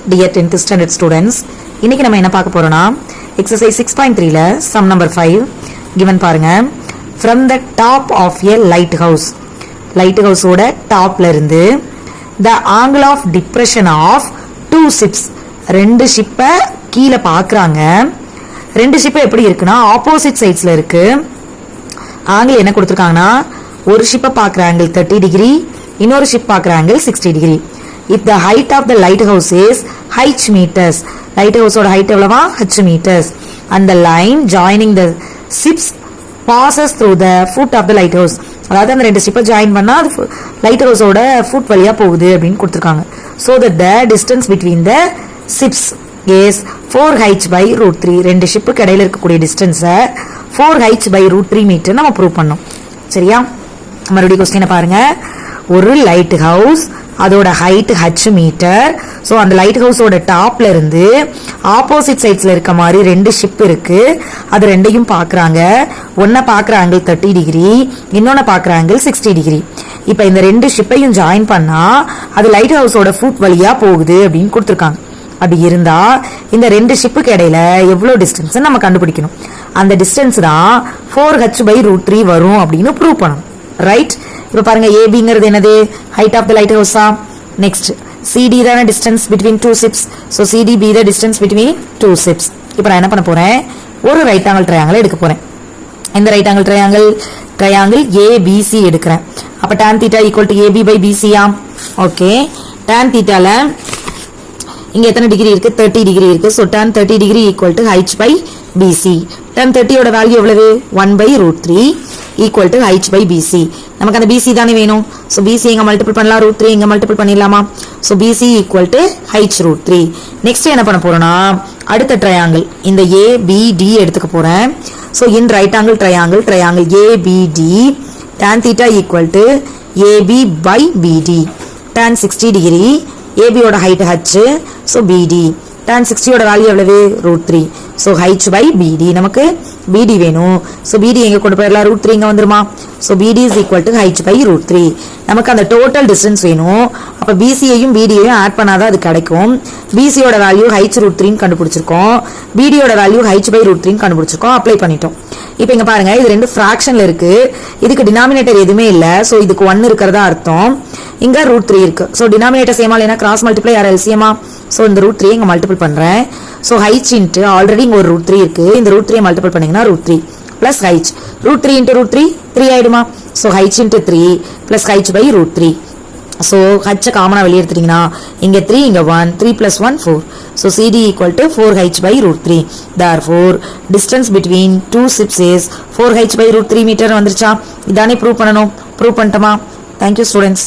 Dear 10th standard students, இன்னைக்கு நம்ம என்ன பார்க்க போறோம்னா exercise 6.3ல sum number 5 given பாருங்க. From the top of a lighthouse ஓட டாப்ல இருந்து the angle of depression of two ships ரெண்டு ஷிப்பை கீழே பார்க்கறாங்க. ரெண்டு ஷிப் எப்படி இருக்குன்னா ஆப்போசிட் சைட்ஸ்ல இருக்கு. ஆங்கிள் என்ன கொடுத்திருக்காங்கன்னா ஒரு ஷிப்பை பார்க்குற ஆங்கிள் 30 டிகிரி, இன்னொரு ஷிப் பார்க்குற angle 60 degree. If the height of the lighthouse is h meters, lighthouse ஓட height எவ்வளவா h meters, and the line joining the ships passes through the foot of the lighthouse, அதாவது அந்த ரெண்டு ஷிப்பை join பண்ணா அது light ஹவுஸோட food வழியா போகுது அப்படின்னு கொடுத்துருக்காங்க. So that the distance between the ships is 4h by root 3. ரெண்டு ஷிப்புக்கு இடையில இருக்கக்கூடிய டிஸ்டன்ஸை 4h by root 3 மீட்டர் நம்ம ப்ரூவ் பண்ணோம். சரியா? மறுபடியும் கொஸ்டினை பாருங்க. ஒரு லைட் ஹவுஸ், அதோட ஹைட் h மீட்டர். ஸோ அந்த லைட் ஹவுஸோட டாப்ல இருந்து ஆப்போசிட் சைட்ஸ்ல இருக்க மாதிரி ரெண்டு ஷிப் இருக்கு. அது ரெண்டையும் பாக்குறாங்க. ஒன்ன பாக்குற ஆங்கிள் 30 டிகிரி, இன்னொன்னு பாக்குற ஆங்கிள் 60 டிகிரி. இப்ப இந்த ரெண்டு ஷிப்பையும் ஜாயின் பண்ணா அது லைட் ஹவுஸோட ஃபுட் வழியா போகுது அப்படின்னு கொடுத்துருக்காங்க. அப்படி இருந்தா இந்த ரெண்டு ஷிப்புக்கு இடையில எவ்வளவு டிஸ்டன்ஸ் நம்ம கண்டுபிடிக்கணும். அந்த டிஸ்டன்ஸ் தான் 4h by root 3 வரும் அப்படின்னு ப்ரூவ் பண்ணணும். ரைட்? இப்ப பாருங்க, ஏபிங்கிறது என்னது? ஹைட் ஆஃப் த லைட் ஹவுஸா. நெக்ஸ்ட் சிடி தான distance between two ships. So CD B the distance between two ships. இப்போ நான் என்ன பண்ண போறேன், ஒரு ரைட் ஆங்கிள் ட்ரையாங்கிள் எடுக்க போறேன். இந்த ரைட் ஆங்கிள் ட்ரையாங்கிள் ஏபிசி எடுக்கிறேன். அப்ப tan θ equal to A B by. Okay, tan θல இங்க எத்தனை டிகிரி இருக்கு? 30 டிகிரி இருக்கு. So tan 30 degree equal to h by B. tan 30 ஓட வேல்யூ எவ்வளவு? 1 by root 3 equal to h by bc. நமக்கு அந்த bc தானே வேணும். ஸோ bc எங்க மல்டிபிள் பண்ணலாம், root 3 எங்க மல்டிபிள் பண்ணிடலாமா. So bc equal to h root 3. Next என்ன பண்ண போறோம்னா அடுத்த ட்ரையாங்கிள் இந்த abd எடுத்துக்க போறேன். So in right angle triangle abd tan θ equal to ab by bd. tan 60 degree, ab ஓட height h, so bd. tan 60 ஓட வேல்யூ எவ்வளவு? root 3. So h by bd. நமக்கு bd வேணும். ஸோ bd எங்க கொண்டு போயிடலாம்? root 3 இங்க வந்துருமா. So bd is equal to h by root 3. நமக்கு அந்த டோட்டல் டிஸ்டன்ஸ் வேணும். அப்ப bc-யையும் bd-யையும் ஆட் பண்ணாதான் அது கிடைக்கும். bc-யோட வேல்யூ h root 3 கண்டுபிடிச்சிருக்கோம். bd-யோட வேல்யூ h by root 3 கண்டுபிடிச்சிருக்கோம். அப்ளை பண்ணிட்டோம். இப்போ இங்க பாருங்க, இது ரெண்டு ஃபிராக்ஷன்ல இருக்கு. இதுக்கு டினாமினேட்டர் எதுவுமே இல்ல. ஸோ இதுக்கு 1 இருக்கிறதா அர்த்தம். இங்க root 3 இருக்கு. ஸோ டினாமினேட்டர் சேமா இல்லைன்னா கிராஸ் மல்டிப்ளை ஆர் எல்சியமா. ஸோ இந்த root 3 இங்க மல்டிபிள் பண்றேன். ஸோ h இன்ட்டு ஆல்ரெடி இங்க ஒரு root 3 இருக்கு. இந்த root 3 மல்டிபிள் பண்ணீங்கன்னா root 3 plus h. root 3 into root 3 3 ஆயிடுமா. So h into 3 plus h by root 3. So h காமனா வெளியே எடுத்துட்டீங்கன்னா இங்க 3 இங்க 1, 3 plus 1 4. So cd equal to 4h by root 3. therefore distance between two ships is 4h by root 3 metre வந்துருச்சா. இதானே prove பண்ணணும். Prove பண்ணிட்டோமா? Thank you students.